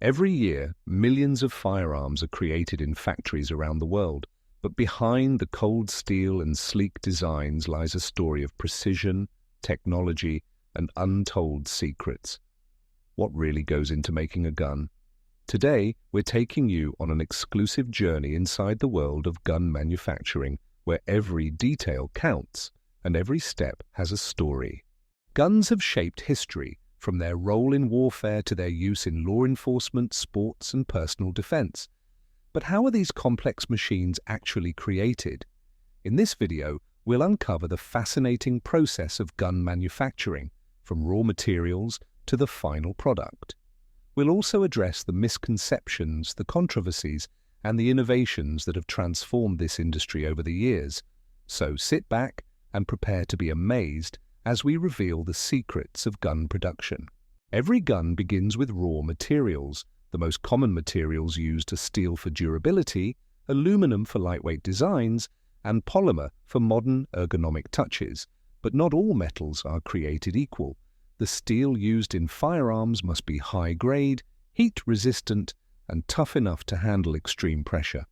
Every year, millions of firearms are created in factories around the world, but behind the cold steel and sleek designs lies a story of precision, technology, and untold secrets. What really goes into making a gun? Today, we're taking you on an exclusive journey inside the world of gun manufacturing, where every detail counts and every step has a story. Guns have shaped history, from their role in warfare to their use in law enforcement, sports, and personal defense. But how are these complex machines actually created? In this video, we'll uncover the fascinating process of gun manufacturing, from raw materials to the final product. We'll also address the misconceptions, the controversies, and the innovations that have transformed this industry over the years. So sit back and prepare to be amazed as we reveal the secrets of gun production. Every gun begins with raw materials. The most common materials used are steel for durability, aluminum for lightweight designs, and polymer for modern ergonomic touches. But not all metals are created equal. The steel used in firearms must be high-grade, heat-resistant, and tough enough to handle extreme pressure.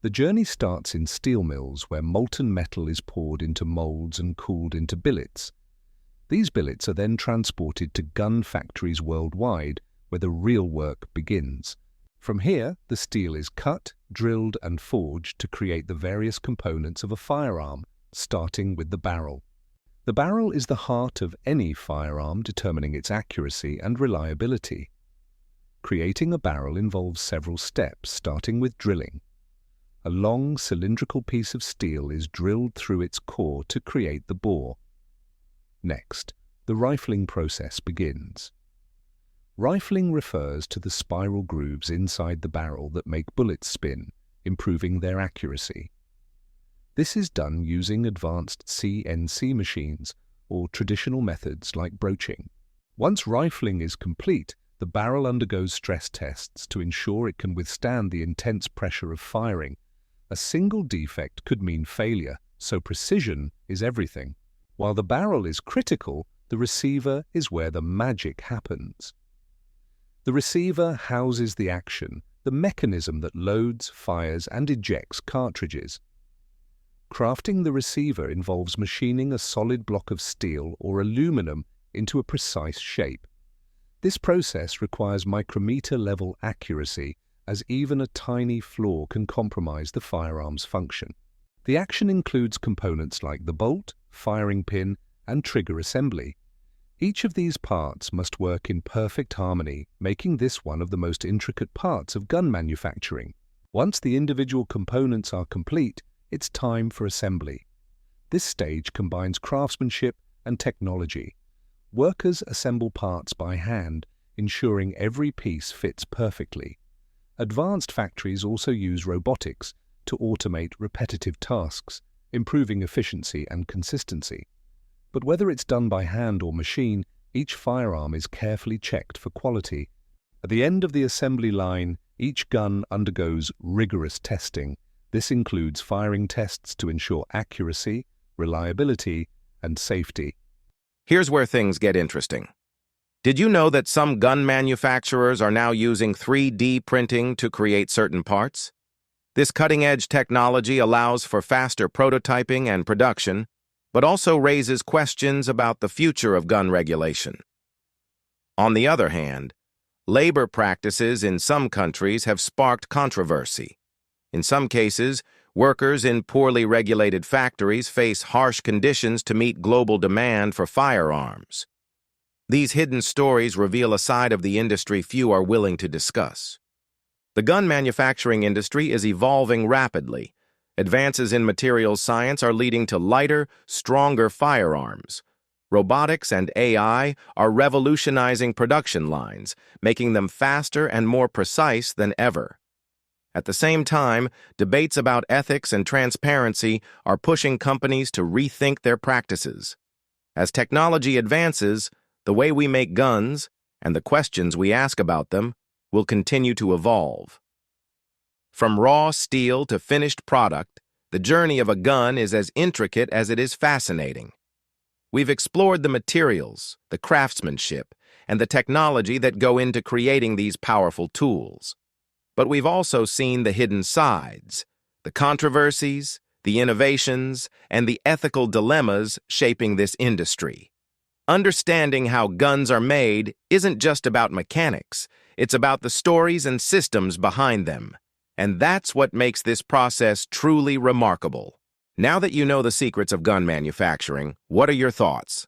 The journey starts in steel mills, where molten metal is poured into molds and cooled into billets. These billets are then transported to gun factories worldwide, where the real work begins. From here, the steel is cut, drilled, and forged to create the various components of a firearm, starting with the barrel. The barrel is the heart of any firearm, determining its accuracy and reliability. Creating a barrel involves several steps, starting with drilling. A long, cylindrical piece of steel is drilled through its core to create the bore. Next, the rifling process begins. Rifling refers to the spiral grooves inside the barrel that make bullets spin, improving their accuracy. This is done using advanced CNC machines or traditional methods like broaching. Once rifling is complete, the barrel undergoes stress tests to ensure it can withstand the intense pressure of firing. A single defect could mean failure, so precision is everything. While the barrel is critical, the receiver is where the magic happens. The receiver houses the action, the mechanism that loads, fires, and ejects cartridges. Crafting the receiver involves machining a solid block of steel or aluminum into a precise shape. This process requires micrometer-level accuracy, as even a tiny flaw can compromise the firearm's function. The action includes components like the bolt, firing pin, and trigger assembly. Each of these parts must work in perfect harmony, making this one of the most intricate parts of gun manufacturing. Once the individual components are complete, it's time for assembly. This stage combines craftsmanship and technology. Workers assemble parts by hand, ensuring every piece fits perfectly. Advanced factories also use robotics to automate repetitive tasks, improving efficiency and consistency. But whether it's done by hand or machine, each firearm is carefully checked for quality. At the end of the assembly line, each gun undergoes rigorous testing. This includes firing tests to ensure accuracy, reliability, and safety. Here's where things get interesting. Did you know that some gun manufacturers are now using 3D printing to create certain parts? This cutting-edge technology allows for faster prototyping and production, but also raises questions about the future of gun regulation. On the other hand, labor practices in some countries have sparked controversy. In some cases, workers in poorly regulated factories face harsh conditions to meet global demand for firearms. These hidden stories reveal a side of the industry few are willing to discuss. The gun manufacturing industry is evolving rapidly. Advances in materials science are leading to lighter, stronger firearms. Robotics and AI are revolutionizing production lines, making them faster and more precise than ever. At the same time, debates about ethics and transparency are pushing companies to rethink their practices. As technology advances, the way we make guns, and the questions we ask about them, will continue to evolve. From raw steel to finished product, the journey of a gun is as intricate as it is fascinating. We've explored the materials, the craftsmanship, and the technology that go into creating these powerful tools. But we've also seen the hidden sides, the controversies, the innovations, and the ethical dilemmas shaping this industry. Understanding how guns are made isn't just about mechanics, it's about the stories and systems behind them. And that's what makes this process truly remarkable. Now that you know the secrets of gun manufacturing, what are your thoughts?